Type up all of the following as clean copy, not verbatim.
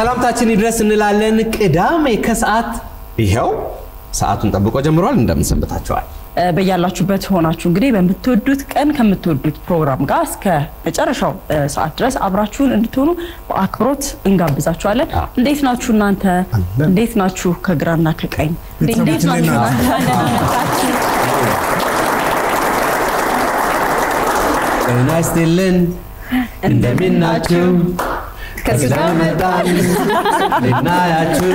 ሰላምታችን ይድረስ እንላለን ቅዳሜ ከሰዓት ይሄው ሰዓቱን ጠብቆ ጀምሯል እንደምንሰንበታችኋል በያላችሁበት ሆናችሁ እንግዲህ በመትወዱት ቀን ከምትወዱት ፕሮግራም ጋር እስከ መጨረሻው ሰዓት ድረስ አብራችሁን እንድትሆኑ በአክብሮት እንጋብዛችኋለን እንዴት ናችሁ እናንተ እንዴት ናችሁ ከግራና ከቀኝ እንዴት ናችሁ ናይስ ዲልን እንደምናችሁ ከስጋመጣን ልናያችሁ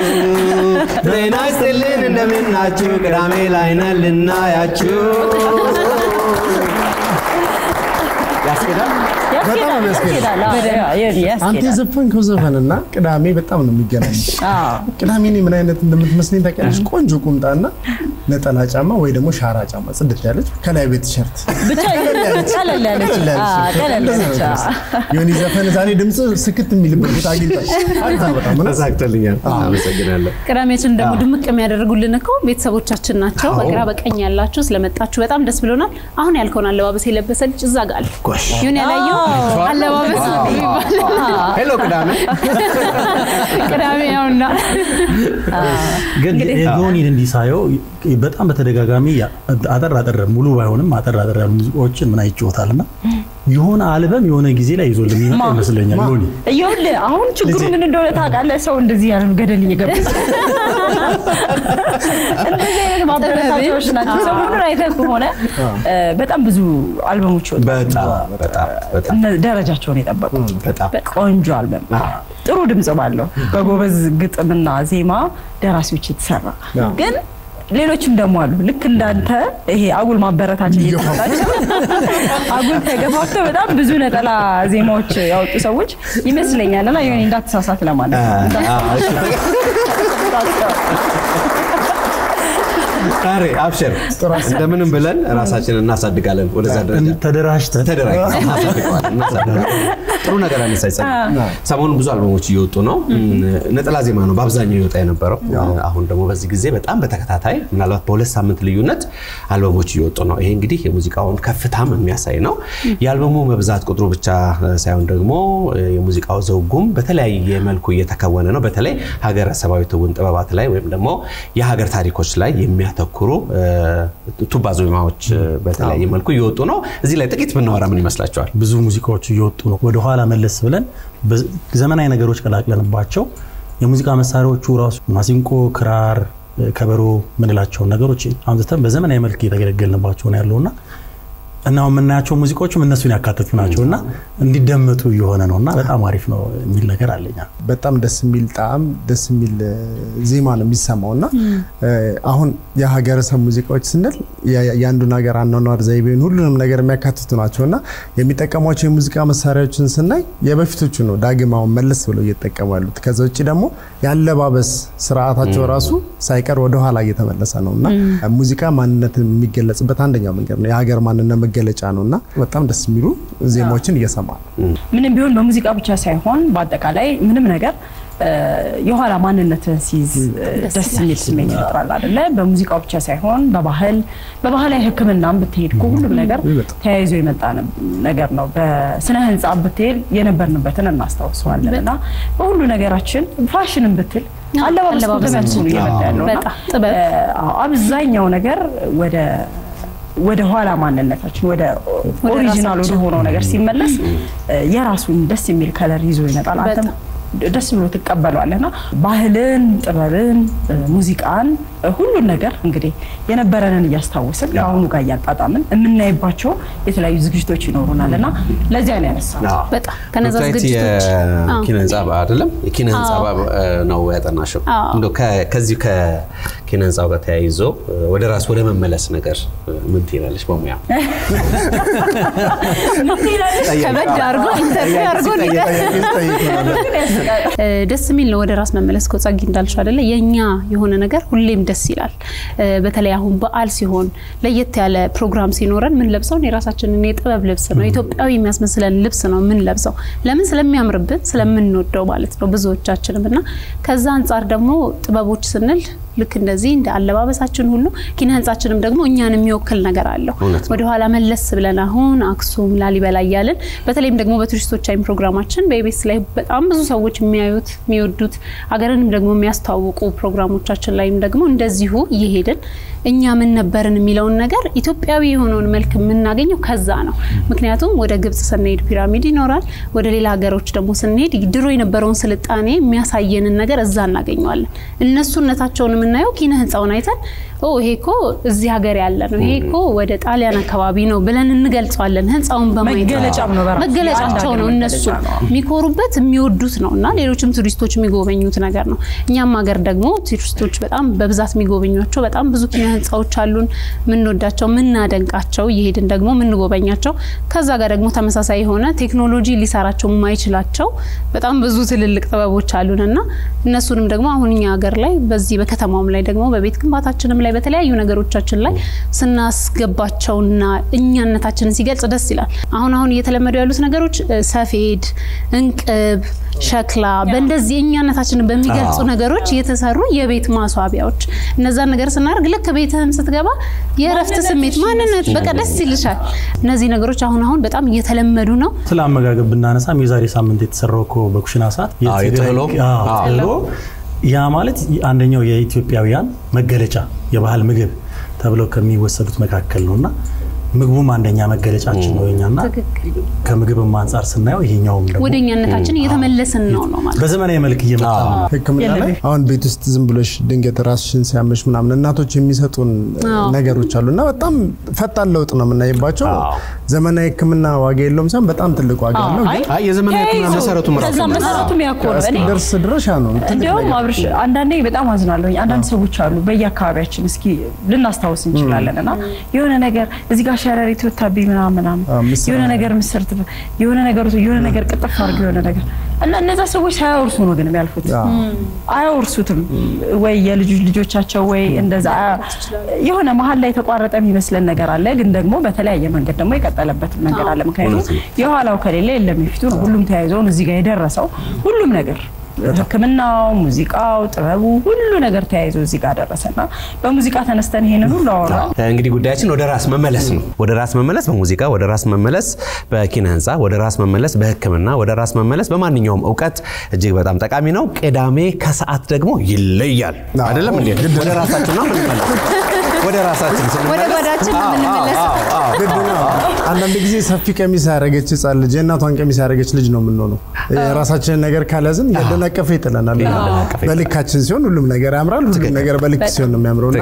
ናይስ ዲልን እንደምናችሁ ቅዳሜ ላይ ነን ልናያችሁ ያስከዳል በጣም ያስከዳል አንተ ዘፈንከው ዘፈንና ቅዳሜ በጣም ነው የሚገናኝ ቅዳሜ ምን አይነት እንደምትመስለኝ ታውቂያለሽ ቆንጆ ቁምጣና ነጠላ ጫማ ወይ ደግሞ ሻራ ጫማ ጽድት ያለች ከላይ ቤት ቲሸርት ብቻ ቀለላለች ቀለላለች የኔ ዘፈን ዛሬ ድምጽ ስክት የሚልበት አግኝታሽ በጣም ተሳክተልኛል አመሰግናለሁ ቅዳሜችን ደግሞ ድምቅ የሚያደርጉልን እኮ ቤተሰቦቻችን ናቸው በግራ በቀኝ ያላችሁ ስለመጣችሁ በጣም ደስ ብሎናል አሁን ያልከውን አለባበስ የለበሰ ልጅ እዛ ጋር አለ ይሁን ያላየው አለባበስ ሄሎ ቅዳሜ ነውና ግን የጎኒን እንዲሳየው በጣም በተደጋጋሚ አጠር ሙሉ ባይሆንም አጠር ሙዚቃዎችን ምን አይጫወታልና የሆነ አልበም የሆነ ጊዜ ላይ ይዞልኝ ይመስለኛል ጎኒ ይሁን አሁን ችግሩ ምን እንደሆነ ታውቃለህ ሰው እንደዚህ ያለው ገደል እየገባ እንደዚህ አይነት ማበረታቻዎች ናቸው ሰሞኑን አይተህ ከሆነ በጣም ብዙ አልበሞች ወጡ በጣም ደረጃቸውን የጠበቁ በጣም ቆንጆ አልበም ጥሩ ድምጽ ባለው በጎበዝ ግጥምና ዜማ ደራሲዎች የተሰራ ግን ሌሎችም ደግሞ አሉ ልክ እንዳንተ ይሄ አጉል ማበረታቻ እየተሰጣቸው አጉል ተገፋፍተው በጣም ብዙ ነጠላ ዜማዎች ያወጡ ሰዎች ይመስለኛልና የኔ እንዳትሳሳት ለማለት ታሪ አብሽር እንደምንም ብለን ራሳችንን እናሳድጋለን ወደዛ ደረጃ ተደራጅተን እናሳድጋለን ጥሩ ነገር አንሳይሰን ሰሞኑን ብዙ አልበሞች እየወጡ ነው ነጠላ ዜማ ነው በአብዛኛው ይወጣ የነበረው አሁን ደግሞ በዚህ ጊዜ በጣም በተከታታይ ምናልባት በሁለት ሳምንት ልዩነት አልበሞች እየወጡ ነው ይሄ እንግዲህ የሙዚቃውን ከፍታም የሚያሳይ ነው የአልበሙ መብዛት ቁጥሩ ብቻ ሳይሆን ደግሞ የሙዚቃው ዘውጉም በተለያየ መልኩ እየተከወነ ነው በተለይ ሀገረሰባዊ ትውን ጥበባት ላይ ወይም ደግሞ የሀገር ታሪኮች ላይ የሚያተኩሩ ቱባ ዜማዎች በተለያየ መልኩ እየወጡ ነው እዚህ ላይ ጥቂት ብናወራ ምን ይመስላችኋል ብዙ ሙዚቃዎች እየወጡ ነው ወደ ኋላ መለስ ብለን ዘመናዊ ነገሮች ቀላቅለንባቸው የሙዚቃ መሳሪያዎቹ ራሱ ማሲንቆ ክራር ከበሮ ምንላቸው ነገሮች አንተም በዘመናዊ መልክ እየተገለገልንባቸው ነው ያለውና እና ምናያቸው ሙዚቃዎችም እነሱን ያካተቱ ናቸውና እንዲደመጡ የሆነ ነውና በጣም አሪፍ ነው የሚል ነገር አለኛ በጣም ደስ የሚል ጣም ደስ የሚል ዜማ ነው የሚሰማውና አሁን የሀገረሰብ ሙዚቃዎች ስንል ያንዱን ነገር አኗኗር ዘይቤን ሁሉንም ነገር የሚያካትቱ ናቸውና የሚጠቀሟቸው የሙዚቃ መሳሪያዎችን ስናይ የበፊቶቹ ነው ዳግማው መለስ ብለው እየተጠቀማሉ ከዛ ውጪ ደግሞ ያለባበስ ስርዓታቸው ራሱ ሳይቀር ወደ ኋላ እየተመለሰ ነውና ሙዚቃ ማንነትን የሚገለጽበት አንደኛው መንገድ ነው የሀገር ማንነት ገለጫ ነውና በጣም ደስ የሚሉ ዜማዎችን እየሰማን ምንም ቢሆን በሙዚቃ ብቻ ሳይሆን በአጠቃላይ ምንም ነገር የኋላ ማንነትን ሲዝ ደስ የሚል ስሜት ይፈጥራል አይደለ በሙዚቃው ብቻ ሳይሆን በባህላዊ ህክምናም ብትሄድ ሁሉም ነገር ተያይዞ የመጣ ነገር ነው በስነ ህንጻ ብትሄድ የነበርንበትን እናስታውሰዋለንና በሁሉ ነገራችን ፋሽንም ብትል አለባበስ ነው የመጣ ያለውና አብዛኛው ነገር ወደ ኋላ ማንነታችን ወደ ኦሪጂናል ወደ ሆኖ ነገር ሲመለስ የራሱን ደስ የሚል ከለር ይዞ ይመጣል አንተም ደስ ብሎ ተቀበሏልና ባህልን ጥበብን ሙዚቃን ሁሉ ነገር እንግዲህ የነበረንን ያስታውስን አሁኑ ጋር ያጣጣምን እናይባቸው የተለያዩ ዝግጅቶች ይኖሩናልና ለዚያ ነው ያነሳው በጣም ከነዛ ዝግጅቶች ኪነ ህንጻ አይደለም የኪነ ህንጻ ነው ያጠናሽው እንዶ ከዚህ ከኪነ ህንጻው ጋር ተያይዞ ወደ ራስ ወደ መመለስ ነገር ምን ትይላለሽ በሙያ ከበድ አርጎ ኢንተርቪው አርጎ ደስ የሚል ነው ወደ ራስ መመለስ ኮጻጊ እንዳልሽ አይደለ የኛ የሆነ ነገር ሁሌም ደስ ይላል በተለይ አሁን በዓል ሲሆን ለየት ያለ ፕሮግራም ሲኖረን ምን ለብሰው የራሳችንን የጥበብ ልብስ ነው ኢትዮጵያዊ የሚያስመስለን ልብስ ነው ምን ለብሰው ለምን ስለሚያምርብን ስለምንወደው ማለት ነው ብዙዎቻችንምና ከዛ አንፃር ደግሞ ጥበቦች ስንል ልክ እንደዚህ እንደ አለባበሳችን ሁሉ ኪነ ህንጻችንም ደግሞ እኛን የሚወክል ነገር አለው። ወደ ኋላ መለስ ብለን አሁን አክሱም ላሊበላ ያያልን በተለይም ደግሞ በቱሪስቶች አይን ፕሮግራማችን በኢቢኤስ ላይ በጣም ብዙ ሰዎች የሚያዩት የሚወዱት ሀገርንም ደግሞ የሚያስተዋውቁ ፕሮግራሞቻችን ላይም ደግሞ እንደዚሁ እየሄድን እኛ ምን ነበርን የሚለውን ነገር ኢትዮጵያዊ የሆነውን መልክ የምናገኘው ከዛ ነው። ምክንያቱም ወደ ግብጽ ስንሄድ ፒራሚድ ይኖራል፣ ወደ ሌላ ሀገሮች ደግሞ ስንሄድ ድሮ የነበረውን ስልጣኔ የሚያሳየንን ነገር እዛ እናገኘዋለን። እነሱነታቸውን የምናየው ኪነ ህንጻውን አይተን ይሄኮ እዚህ ሀገር ያለ ነው ይሄኮ ወደ ጣሊያን አካባቢ ነው ብለን እንገልጸዋለን። ህንጻውን በማየት መገለጫቸው ነው እነሱ የሚኮሩበት የሚወዱት ነውና ሌሎችም ቱሪስቶች የሚጎበኙት ነገር ነው። እኛም ሀገር ደግሞ ቱሪስቶች በጣም በብዛት የሚጎበኙቸው በጣም ብዙ ኪነ ህንጻዎች አሉን ምንወዳቸው ምናደንቃቸው ይሄድን ደግሞ ምንጎበኛቸው ከዛ ጋር ደግሞ ተመሳሳይ ሆነ ቴክኖሎጂ ሊሰራቸው የማይችላቸው በጣም ብዙ ትልልቅ ጥበቦች አሉንና እነሱንም ደግሞ አሁን እኛ ሀገር ላይ በዚህ በከተማውም ላይ ደግሞ በቤት ግንባታችንም ላይ በተለያዩ ነገሮቻችን ላይ ስናስገባቸውና እኛነታችንን ሲገልጽ ደስ ይላል። አሁን እየተለመዱ ያሉት ነገሮች ሰፌድ፣ እንቅብ፣ ሸክላ በእንደዚህ እኛነታችንን በሚገልጹ ነገሮች የተሰሩ የቤት ማስዋቢያዎች እነዛ ነገር ስናደርግ ልክ ቤትህም ስትገባ የረፍት ስሜት ማንነት በቃ ደስ ይልሻል። እነዚህ ነገሮች አሁን በጣም እየተለመዱ ነው። ስለ አመጋገብ ብናነሳም የዛሬ ሳምንት የተሰራው እኮ በኩሽና ሰዓት የጥህሎ ያ ማለት አንደኛው የኢትዮጵያውያን መገለጫ የባህል ምግብ ተብሎ ከሚወሰዱት መካከል ነውና ምግቡም አንደኛ መገለጫችን ነው የኛና ከምግብም አንፃር ስናየው ይሄኛውም ደግሞ ወደኛነታችን እየተመለሰን ነው ማለት በዘመናዊ መልክ እየመጣ ነው። ህክምና ላይ አሁን ቤት ውስጥ ዝም ብለሽ ድንገት ራስሽን ሲያመሽ ምናምን እናቶች የሚሰጡን ነገሮች አሉና በጣም ፈጣን ለውጥ ነው የምናይባቸው። ዘመናዊ ህክምና ዋጋ የለውም ሳይሆን በጣም ትልቅ ዋጋ አለው። አይ የዘመናዊ ህክምና መሰረቱም ያኮረበ ደርስ ድረሻ ነው። እንደውም አብርሽ አንዳንዴ በጣም አዝናለሁ። አንዳንድ ሰዎች አሉ በየአካባቢያችን እስኪ ልናስታውስ እንችላለንና የሆነ ነገር እዚህ ጋር ሸረሪት ወጣብኝ ምናምን የሆነ ነገር መስርት የሆነ ነገር ቅጥፍ አድርጎ የሆነ ነገር እና እነዛ ሰዎች ሳያወርሱ ነው ግን የሚያልፉት አያወርሱትም ወይ የልጆቻቸው ወይ እንደዛ የሆነ መሃል ላይ ተቋረጠ የሚመስለን ነገር አለ። ግን ደግሞ በተለያየ መንገድ ደግሞ የቀጠለበት መንገድ አለ። ምክንያቱም የኋላው ከሌለ የለም የፊቱ ነው። ሁሉም ተያይዞ እዚህ ጋር የደረሰው ሁሉም ነገር ህክምናው፣ ሙዚቃው፣ ጥበቡ ሁሉ ነገር ተያይዞ እዚህ ጋር ደረሰና በሙዚቃ ተነስተን ይሄንን ሁሉ አወራን። እንግዲህ ጉዳያችን ወደ ራስ መመለስ ነው። ወደ ራስ መመለስ በሙዚቃ፣ ወደ ራስ መመለስ በኪነ ህንጻ፣ ወደ ራስ መመለስ በህክምና፣ ወደ ራስ መመለስ በማንኛውም ዕውቀት እጅግ በጣም ጠቃሚ ነው። ቅዳሜ ከሰዓት ደግሞ ይለያል አይደለም እንዴ? ወደ ራሳችን ነው የምንመለስ። ወደ ራሳችን ወደ ወዳችን የምንመለስ አንዳንድ ጊዜ ሰፊ ቀሚስ ያረገች ህፃን ልጅ እናቷን ቀሚስ ያረገች ልጅ ነው የምንሆነው። የራሳችን ነገር ካለዝን ያደናቀፈ ይጥለናል። በልካችን ሲሆን ሁሉም ነገር ያምራል። ሁሉም ነገር በልክ ሲሆን ነው የሚያምረውና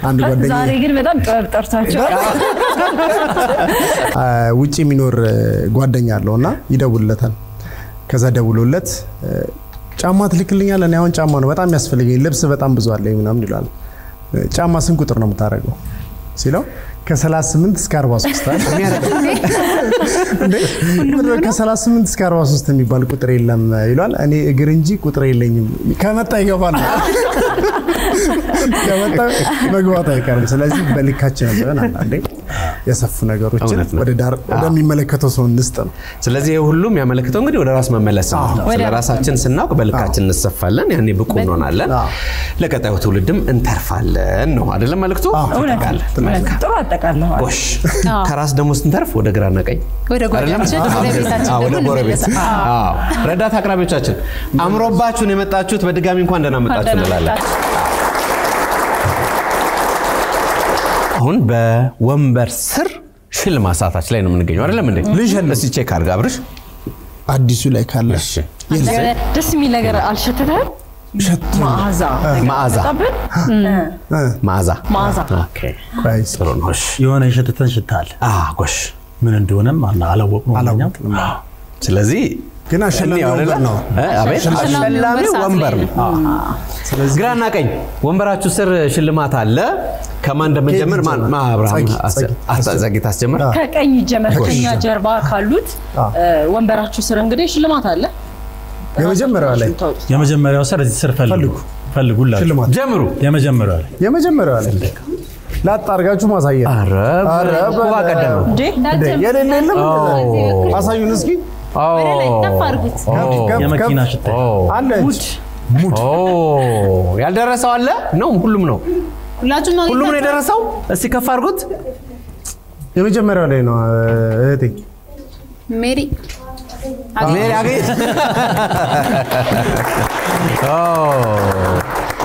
አንድ ጓደኛዬ ዛሬ ግን በጣም ጠርታችሁ ውጪ የሚኖር ጓደኛ አለውና ይደውልለታል። ከዛ ደውሎለት ጫማ ትልክልኛል? እኔ አሁን ጫማ ነው በጣም ያስፈልገኝ ልብስ በጣም ብዙ አለኝ ምናምን ይላል። ጫማ ስንት ቁጥር ነው የምታረገው ሲለው ከ38 እስከ 43 ከ38 እስከ 43 የሚባል ቁጥር የለም ይላል። እኔ እግር እንጂ ቁጥር የለኝም ከመጣ ይገባል ከመጣ መግባት አይቀርም። ስለዚህ በልካችን ነን አንዴ የሰፉ ነገሮችን ወደ ዳር ወደሚመለከተው ሰው እንስጥ ነው። ስለዚህ ሁሉም ያመለክተው እንግዲህ ወደ ራስ መመለስ ነው። ወደ ራሳችን ስናውቅ በልካችን እንሰፋለን፣ ያኔ ብቁ እንሆናለን፣ ለቀጣዩ ትውልድም እንተርፋለን ነው አይደለም መልክቱ? ጥሩ አጠቃለሁ። ጎሽ ከራስ ደግሞ ስንተርፍ ወደ ግራና ቀኝ ወደ ጎረቤታችን ወደ ቤታችን ወደ ጎረቤት። ረዳት አቅራቢዎቻችን አምሮባችሁን የመጣችሁት በድጋሚ እንኳን ደህና መጣችሁ እንላለን። አሁን በወንበር ስር ሽልማት ሰዓታችን ላይ ነው የምንገኘው አይደለም እንዴ? እስቲ ቼክ አድርግ አብርሽ አዲሱ ላይ ካለ እሺ ደስ የሚል ነገር አልሸተተህም? መዓዛ ኦኬ ጥሩ ነው። እሺ የሆነ የሸተተን ሽታል ጎሽ ምን እንደሆነም አላወቅነውም። ስለዚህ ግን አሸላሚ ወንበር ነው። አቤት አሸላሚ ወንበር ነው። ስለዚህ ግራና ቀኝ ወንበራችሁ ስር ሽልማት አለ። ከማን እንደምንጀምር አብርሃም አስተዛጊት አስጀምር። ከቀኝ ጀምር። ከኛ ጀርባ ካሉት ወንበራችሁ ስር እንግዲህ ሽልማት አለ። የመጀመሪያው ስር እዚህ ስር ፈልጉላችሁ ጀምሩ። የመጀመሪያው ላይ ላጣርጋችሁ ማሳየት። አረ በቀደም የለም አሳዩን እስኪ። የመኪና ሽታ አለ ኦ ያልደረሰው አለ ነው ሁሉም ነው ሁሉም ነው የደረሰው እስቲ ከፍ አድርጉት የመጀመሪያው ላይ ነው እህቴ ሜሪ አገኝ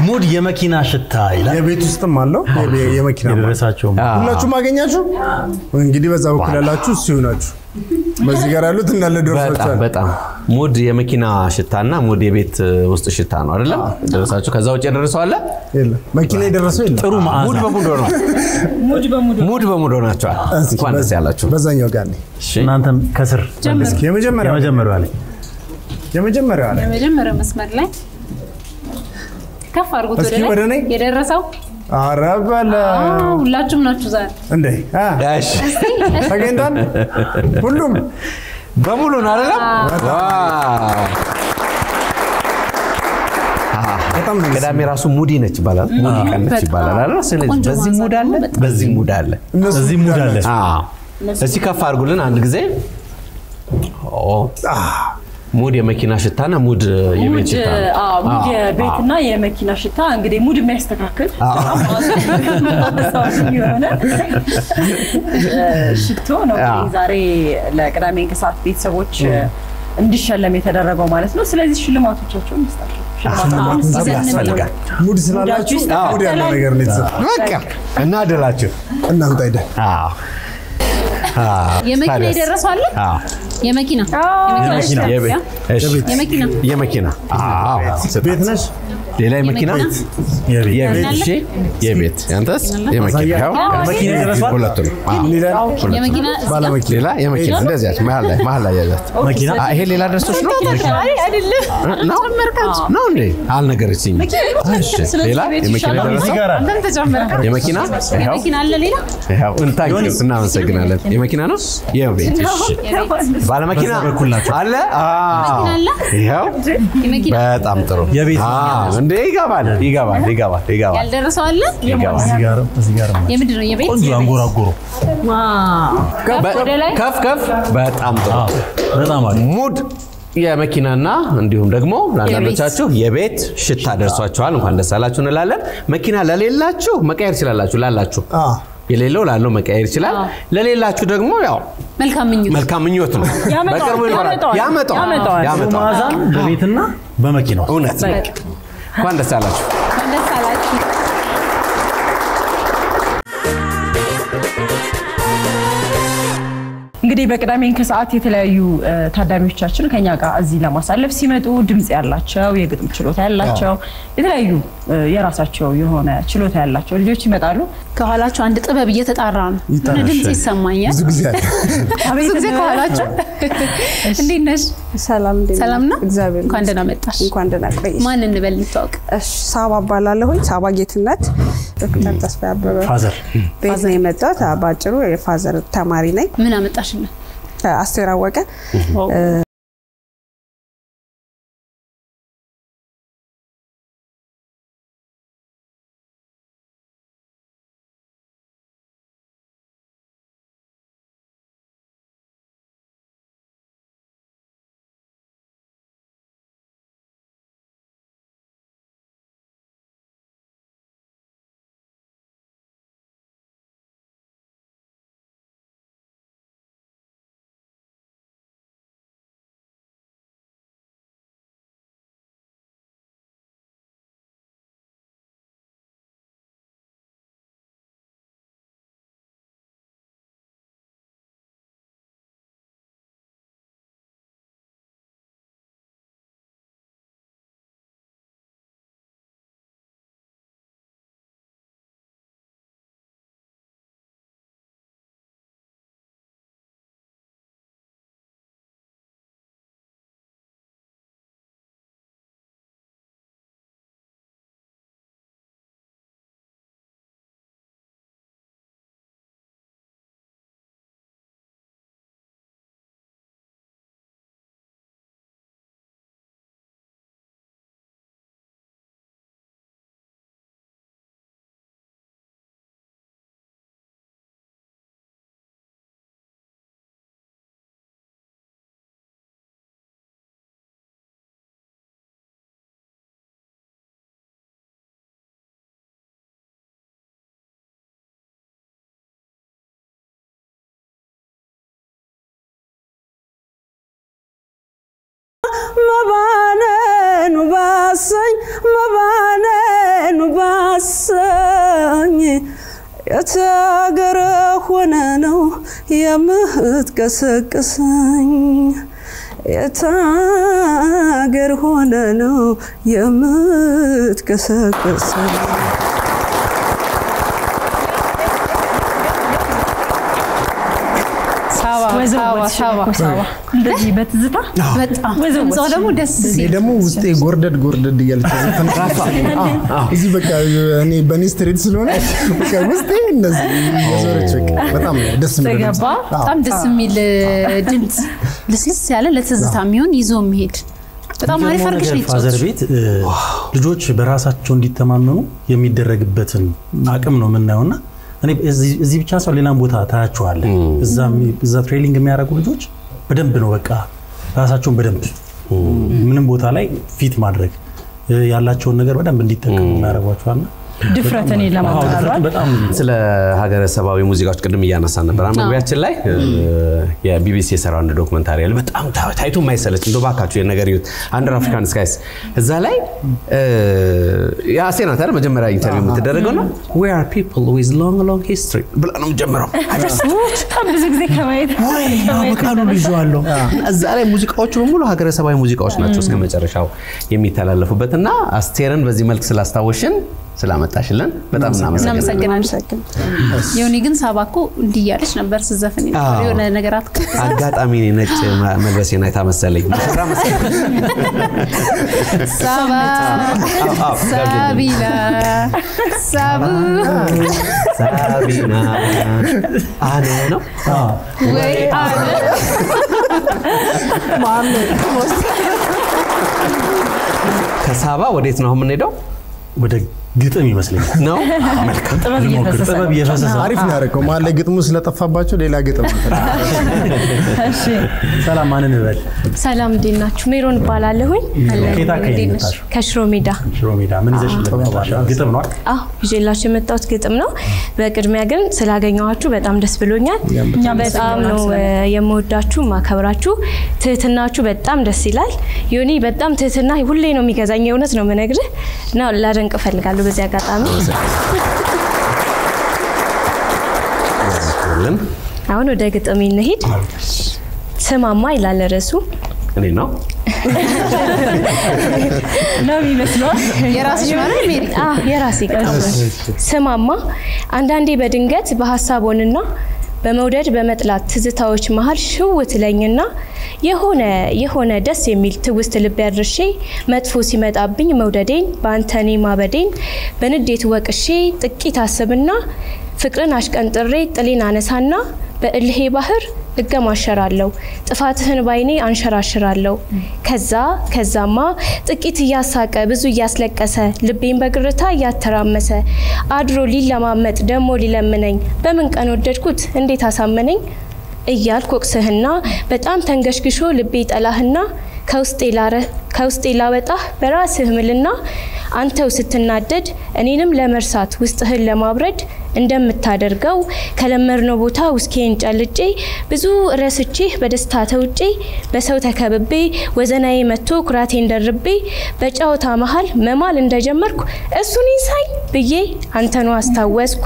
ሙድ የመኪና ሽታ ይላል የቤት ውስጥም አለው የመኪና የደረሳቸው ሁላችሁም አገኛችሁ እንግዲህ በዛ በኩል ያላችሁ እሱ ይሆናችሁ በዚህ ጋር ያሉት እንዳለ ደርሶቻል በጣም ሙድ የመኪና ሽታና ሙድ የቤት ውስጥ ሽታ ነው አይደል ደረሳችሁ ከዛ ውጭ ያደረሰው አለ የለም መኪና የደረሰው የለም ጥሩ መዓዛ ሙድ በሙድ ሆናችኋል እንኳን ደስ ያላችሁ በዛኛው ጋር ነኝ እሺ እናንተም ከስር የመጀመሪያው ላይ የመጀመሪያው መስመር ላይ ከፍ አድርጉት ወደ ላይ የደረሰው አረበለ ሁላችሁም ናችሁ ዛሬ እንዴ እሺ ተገኝቷል ሁሉም በሙሉ ነው አይደል በጣም ቅዳሜ ራሱ ሙዲ ነች ይባላል ሙዲ ቀን ነች ይባላል አይደል ስለዚህ በዚህ ሙድ አለ በዚህ ሙድ አለ በዚህ ሙድ አለ እስቲ ከፍ አድርጉልን አንድ ጊዜ ሙድ የመኪና ሽታና ሙድ የቤት ሽታ ሙድ የቤትና የመኪና ሽታ እንግዲህ ሙድ የሚያስተካክል ሽቶ ነው ዛሬ ለቅዳሜ ከሰዓት ቤተሰቦች እንዲሸለም የተደረገው ማለት ነው ስለዚህ ሽልማቶቻቸውን መስጣቸው ያስፈልጋል ሙድ ስላላችሁ ሙድ ያለ ነገር ነው የተሰጠው በቃ እናደላችሁ እናንተ አይደል የመኪና ይደረሰው አለ የመኪና የመኪና ቤት ነሽ ሌላ የመኪና የቤት ያንተስ የመኪና ያው መኪና ይደረሰው ሁለቱም የመኪና ሌላ የመኪና እንደዚህ ያች መሃል ላይ ያዛት መኪና ይሄ ሌላ ደርሶሽ ነው አይደለም ነው እንዴ አልነገረችኝ እሺ ሌላ የመኪና ደረሰው አንተም ተጨመርካ የመኪና የመኪና አለ ሌላ ያው እንታችሁ እናመሰግናለን የመኪና ነው የቤት እሺ ባለ መኪና አለ ያው የመኪና በጣም ጥሩ የቤት እንዴ ይገባል ያልደረሰው አለ እዚህ ጋር የምንድን ነው የቤት ቆንጆ አንጎራጎሮ ከፍ በጣም ጥሩ በጣም አለ ሙድ የመኪናና እንዲሁም ደግሞ ለአንዳንዶቻችሁ የቤት ሽታ ደርሷችኋል እንኳን ደስ አላችሁ እንላለን መኪና ለሌላችሁ መቀየር ይችላልላችሁ ላላችሁ የሌለው ላለው መቀየር ይችላል ለሌላችሁ ደግሞ ያው መልካም ምኞት ነው በቅርቡ ይኖራል ያመጣው ማዛን በቤትና በመኪናው እውነት እንኳን ደስ አላችሁ እንግዲህ በቅዳሜን ከሰዓት የተለያዩ ታዳሚዎቻችን ከኛ ጋር እዚህ ለማሳለፍ ሲመጡ ድምጽ ያላቸው የግጥም ችሎታ ያላቸው የተለያዩ የራሳቸው የሆነ ችሎታ ያላቸው ልጆች ይመጣሉ ከኋላችሁ አንድ ጥበብ እየተጣራ ነው ድምጽ ይሰማኛል ብዙ ጊዜ ከኋላችሁ እንዴት ነሽ ሰላም ነው እግዚአብሔር እንኳን ደህና መጣሽ እንኳን ደህና ቆይሽ ማን እንበል እንታውቅ እሺ ሳባ ባላለሁኝ ሳባ ጌትነት ዶክተር ተስፋ አበበ ፋዘር ቤት ነው የመጣሁት ባጭሩ የፋዘር ተማሪ ነኝ ምን አመጣሽልን አስቴር አወቀ ባሰኝ የተገረ ሆነ ነው የምትቀሰቅሰኝ የተገረ ሆነ ነው የምትቀሰቅሰኝ ሳባ እንደዚህ በትዝታ በጣም ወዘው ደግሞ ደስ ሲል ደግሞ ውስጤ ጎርደድ እያለች እዚህ በቃ እኔ በኔ ስትሬት ስለሆነ በቃ ውስጤ እንደዚህ የዞረች በጣም ደስ የሚል በጣም ደስ የሚል ድምጽ ልስልስ ያለ ለትዝታ የሚሆን ይዞ መሄድ በጣም አሪፍ አርግሽ ልጅ ፋዘር ቤት ልጆች በራሳቸው እንዲተማመኑ የሚደረግበትን አቅም ነው የምናየውና እኔ እዚህ ብቻ ሰው ሌላም ቦታ ታያቸዋለህ እዛ ትሬኒንግ የሚያደርጉ ልጆች በደንብ ነው በቃ ራሳቸውን በደንብ ምንም ቦታ ላይ ፊት ማድረግ ያላቸውን ነገር በደንብ እንዲጠቀሙ ያደርጓቸዋልና ድፍረትን ለማጣራት ስለ ሀገረ ሰባዊ ሙዚቃዎች ቅድም እያነሳን ነበር አመግቢያችን ላይ የቢቢሲ የሰራው አንድ ዶክመንታሪ አለ በጣም ታይቶ ማይሰለች እንደው ባካችሁ የነገር ይሁት አንደር አፍሪካን ስካይስ እዛ ላይ ያ ሴናተር መጀመሪያ ኢንተርቪው የምትደረገው ነው we are people with long history ብላ ነው ጀምረው ብዙ ጊዜ ከማየት በቃሉ ልጅዋለሁ እዛ ላይ ሙዚቃዎቹ በሙሉ ሀገረ ሰባዊ ሙዚቃዎች ናቸው እስከ መጨረሻው የሚተላለፉበትና አስቴርን በዚህ መልክ ስላስታወሽን ስላመጣሽልን በጣም እናመሰግናለን የሆነ ግን ሳባኮ እንዲያለች ነበር ስዘፈን የሆነ ነገራት አጋጣሚ ነጭ መልበሴን አይታ መሰለኝ ሳባ ሳቢና ሳቢና አነ ነው ወይ አነ ማን ከሳባ ወዴት ነው የምንሄደው ወደ ግጥም ይመስለኛል ነው መልካም ጥበብ እየፈሰሰ አሪፍ ነው ያረከው ማለት ግጥሙ ስለጠፋባቸው ሌላ ግጥም እሺ ሰላም ማንን በል ሰላም ዲናችሁ ሜሮን ባላለሁኝ ከሽሮ ሜዳ ምን ይዘሽ ለተባባሽ ግጥም ነው ይዤላችሁ የመጣሁት ግጥም ነው በቅድሚያ ግን ስላገኘኋችሁ በጣም ደስ ብሎኛል በጣም ነው የምወዳችሁ ማከብራችሁ ትህትናችሁ በጣም ደስ ይላል ዮኒ በጣም ትህትና ሁሌ ነው የሚገዛኝ እውነት ነው መነግርህ ነው ላደንቅ ፈልጋለሁ በዚህ አጋጣሚ አሁን ወደ ግጥም እንሂድ ስማማ ይላል ርዕሱ እኔ ነው ነው ይመስላል የራስሽ ማለት ሜሪ የራሴ ግጥም ስማማ አንዳንዴ በድንገት በሐሳብ ሆነና በመውደድ በመጥላት ትዝታዎች መሃል ሽውት ለኝና የሆነ ደስ የሚል ትውስት ልብ ያድርሼ መጥፎ ሲመጣብኝ መውደዴን በአንተኔ ማበዴን በንዴት ወቅሼ ጥቂት አስብና ፍቅርን አሽቀንጥሬ ጥሌን አነሳና በእልሄ ባህር እገማሸራለሁ ጥፋትህን ባይኔ አንሸራሽራለሁ ከዛማ ጥቂት ያሳቀ ብዙ ያስለቀሰ ልቤን በግርታ ያተራመሰ አድሮ ሊለማመጥ ደሞ ሊለምነኝ በምን ቀን ወደድኩት እንዴት አሳመነኝ እያልኩክስህና በጣም ተንገሽግሾ ልቤ ጠላህና ከውስጤ ላወጣህ በራስህ ምልና አንተው ስትናደድ እኔንም ለመርሳት ውስጥህን ለማብረድ እንደምታደርገው ከለመርነው ቦታ ውስኬን ጨልጬ ብዙ ረስቼ በደስታ ተውጬ በሰው ተከብቤ ወዘናዬ መጥቶ ኩራቴን ደርቤ በጫውታ መሃል መማል እንደጀመርኩ እሱን ይሳይ ብዬ አንተኑ አስታወስኩ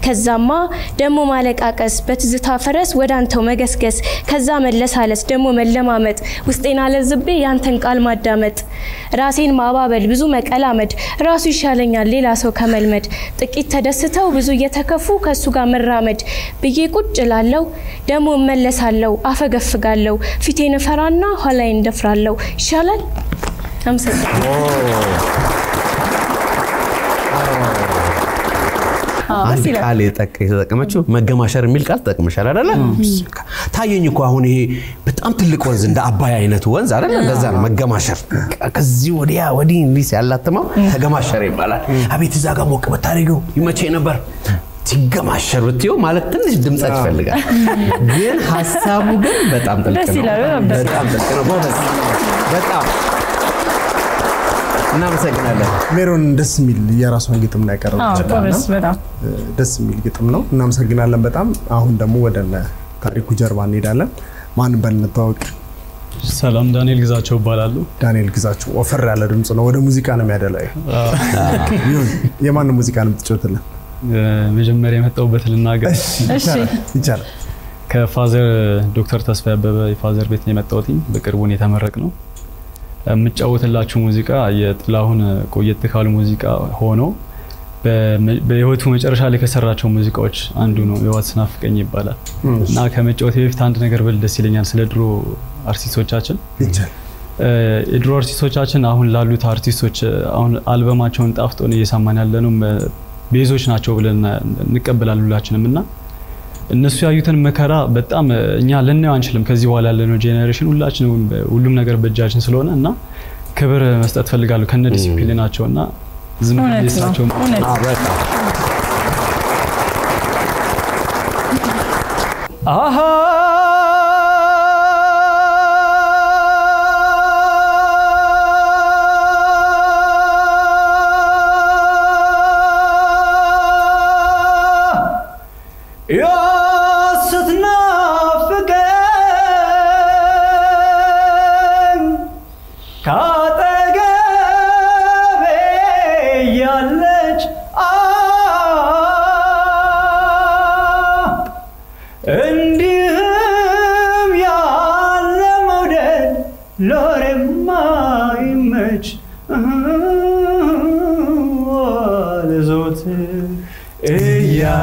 ከዛማ ደሞ ማለቃቀስ በትዝታ ፈረስ ወደ አንተው መገስገስ ከዛ መለሳለስ ደሞ መለማመጥ ውስጤን አለዝቤ ያንተን ቃል ማዳመጥ ራሴን ማባበል ብዙ መቀላመድ ራሱ ይሻለኛል ሌላ ሰው ከመልመድ ጥቂት ተደስተው ብዙ እየተከፉ ከሱ ጋር መራመድ ብዬ ቁጭ ላለው ደሞ መለሳለው አፈገፍጋለው ፊቴን ፈራና ኋላዬን እንደፍራለው ይሻላል አመሰግናለሁ አንድ ቃል የተጠቀመችው መገማሸር የሚል ቃል ተጠቅመሻል አይደለ ታየኝ እኮ አሁን ይሄ በጣም ትልቅ ወንዝ እንደ አባይ አይነት ወንዝ አይደለ እንደዛ ነው መገማሸር ከዚህ ወዲያ ወዲህ እንዲስ ያላተማው ተገማሸር ይባላል አቤት እዛ ጋር ሞቅ በታሪገው ይመቸኝ ነበር ሲገማሸር ብትዩ ማለት ትንሽ ድምጽ ይፈልጋል ግን ሐሳቡ ግን በጣም ጥልቅ ነው በጣም ጥልቅ ነው በጣም እናመሰግናለን ሜሮን ደስ የሚል የራሷን ግጥም ላይ ያቀረበችው በጣም ደስ የሚል ግጥም ነው እናመሰግናለን በጣም አሁን ደግሞ ወደ ታሪኩ ጀርባ እንሄዳለን ማን በልንታወቅ ሰላም ዳንኤል ግዛቸው ይባላሉ። ዳንኤል ግዛቸው ወፈር ያለ ድምጽ ነው። ወደ ሙዚቃ ነው የሚያደላው። የማን ሙዚቃ ነው የምትጫወትልን? መጀመሪያ የመጣሁበት ልናገር። እሺ ይቻላል። ከፋዘር ዶክተር ተስፋዬ አበበ የፋዘር ቤት ነው የመጣሁት። በቅርቡ ነው የተመረቅነው። የምጫወትላችሁ ሙዚቃ የጥላሁን ቆየት ካሉ ሙዚቃ ሆኖ በህይወቱ መጨረሻ ላይ ከሰራቸው ሙዚቃዎች አንዱ ነው። የዋት ናፍቀኝ ይባላል እና ከመጫወቴ በፊት አንድ ነገር ብል ደስ ይለኛል ስለ ድሮ አርቲስቶቻችን። የድሮ አርቲስቶቻችን አሁን ላሉት አርቲስቶች አሁን አልበማቸውን ጣፍጦን እየሰማን ያለነው ቤዞች ናቸው ብለን እንቀበላለን ሁላችንም እና እነሱ ያዩትን መከራ በጣም እኛ ልናየው አንችልም። ከዚህ በኋላ ያለነው ጄኔሬሽን ሁላችንም ሁሉም ነገር በእጃችን ስለሆነ እና ክብር መስጠት ፈልጋለሁ ከነ ዲሲፕሊናቸውና ዝም ብለሳቸው አሃ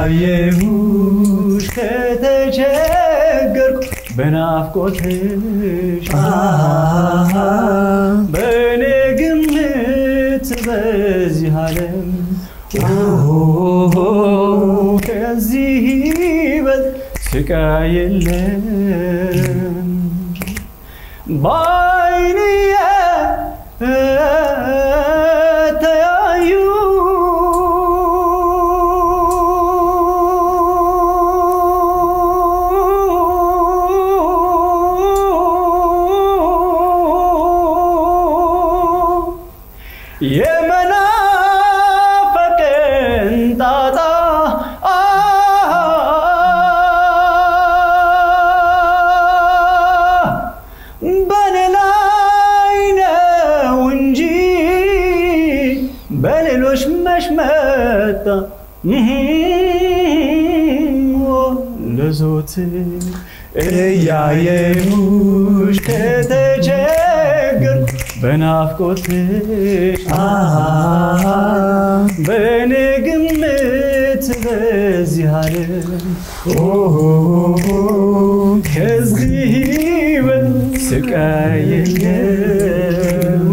ያየሁሽ ከተቸገርኩ በናፍቆትሽ በእኔ ግምት በዚህ ዓለም ከዚህ ይበልጥ ስቃይ የለም በዓይኔ ተያዩ የመናፈቅን ጣጣ በኔ ላይ ነው እንጂ በሌሎች መሽመጣ ለዘወትር እያየሁሽ ከተቸገርኩ በናፍቆትሽ በእኔ ግምት በዚህ ዓለም ከዚህ ይበልጥ ስቃይ የለም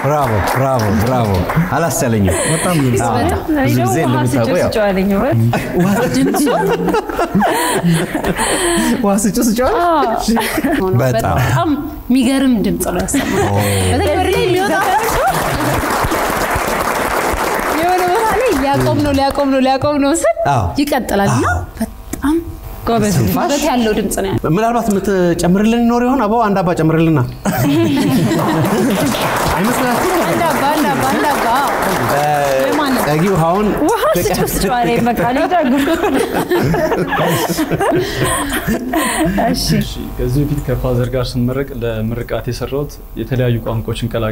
ብራቮ አላሰለኝም በጣም ብዙ ጊዜ እንደምታውቁ ያው ዋስጩ ስጫው በጣም የሚገርም ድምጽ ነው ያሰማው በተለይ በላይ ሊወጣ የሆነ ቦታ ላይ ሊያቆም ነው ስል ይቀጥላልና በጣም ጎበዝ ማለት ያለው ድምጽ ነው ያለው ምናልባት የምትጨምርልን ይኖር ይሆን አባው አንድ አባ ጨምርልና አይመስላችሁም አንዳባ ታጊው አሁን ዋስጩስጫሬ በቃ ሊዳጉ እሺ ከዚህ በፊት ከፋዘር ጋር ስንመረቅ ለምርቃት የሰራሁት የተለያዩ ቋንቋዎችን ቀላ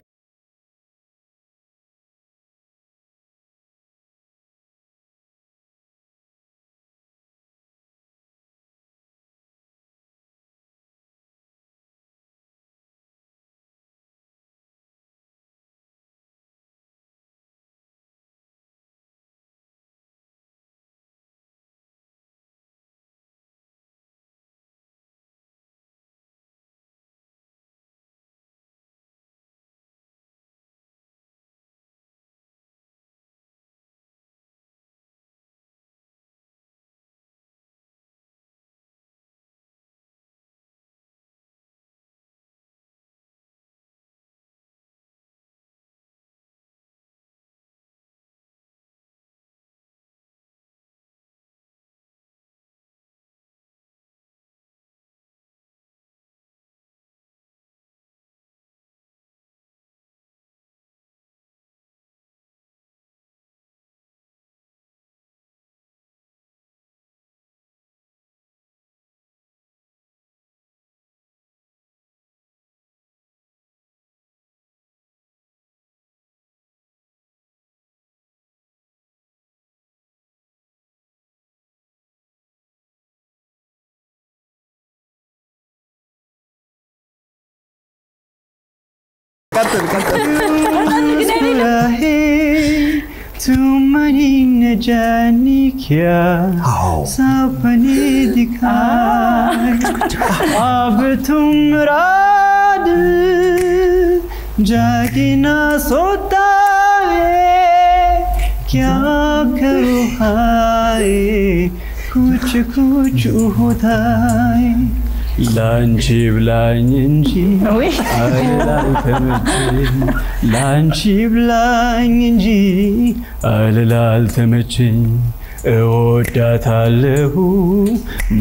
ቀጥል tumani ne jani kya sapne dikhai ab tum raat jagi na sota hai kya karu hai kuch hota hai ላንቺ ብላኝ እንጂ አልተመቸኝ ላንቺ ብላኝ እንጂ አልተመቸኝ እወዳታለሁ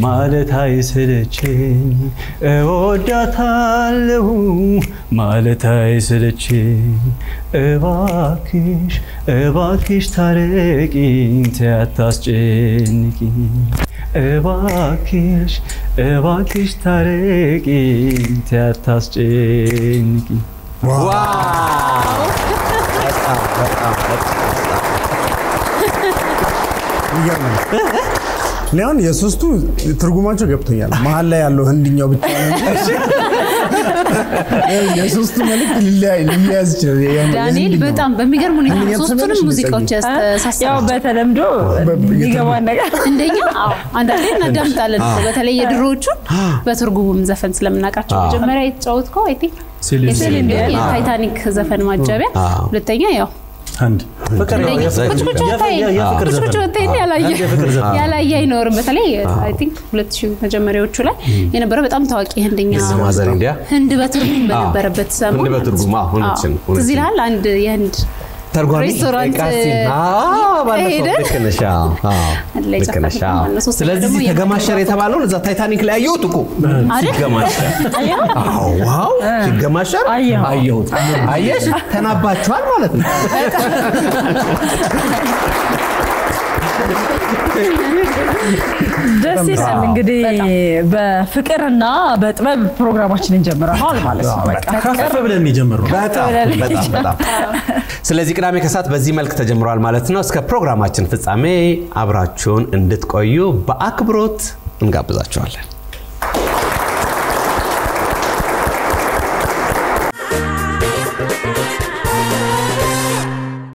ማለት አይሰለቸኝ እወዳታለሁ ማለት አይሰለቸኝ እባክሽ ታረቂኝ አታስጨንቂኝ እባክሽ ታረቂኝ አታስጨንቂኝ ዋው ሊሆን የሶስቱ ትርጉማቸው ገብቶኛል መሃል ላይ ያለው ህንድኛው ብቻ ነው የሶስቱ መልእክት ሊያዝ ይችላል ዳንኤል በጣም በሚገርም ሁኔታ ሶስቱንም ሙዚቃዎች ያስተሳሰረ ያው በተለምዶ ይገባል ነገር እንደኛ አንዳንዴ እናዳምጣለን በተለይ የድሮዎቹን በትርጉሙም ዘፈን ስለምናቃቸው መጀመሪያ የተጫወትከው አይ ቲንክ ሴሊን ዲዮን የታይታኒክ ዘፈን ማጀቢያ ሁለተኛ ያው አንድ ፍቅር የፍቅር ዘፈን ያላየ አይኖርም በተለይ አይ ቲንክ 2000 መጀመሪያዎቹ ላይ የነበረ በጣም ታዋቂ ህንደኛ ህንድ በትርጉም በነበረበት ዘመን ህንድ በትርጉም አሁንችን እዚህ ይላል አንድ የህንድ ሬስቶራንት ልክነሻ ስለዚህ ተገማሸር የተባለው ለዛ ታይታኒክ ላይ አየሁት እኮ ሲገማሸር ዋው ሲገማሸር አየሁት አየሽ ተናባችኋል ማለት ነው ደስ ይላል እንግዲህ በፍቅርና በጥበብ ፕሮግራማችንን ጀምረናል ማለት ነው በቃ ከፍ ብለን የጀመረው በጣም ስለዚህ ቅዳሜ ከሰዓት በዚህ መልክ ተጀምሯል ማለት ነው እስከ ፕሮግራማችን ፍጻሜ አብራችሁን እንድትቆዩ በአክብሮት እንጋብዛችኋለን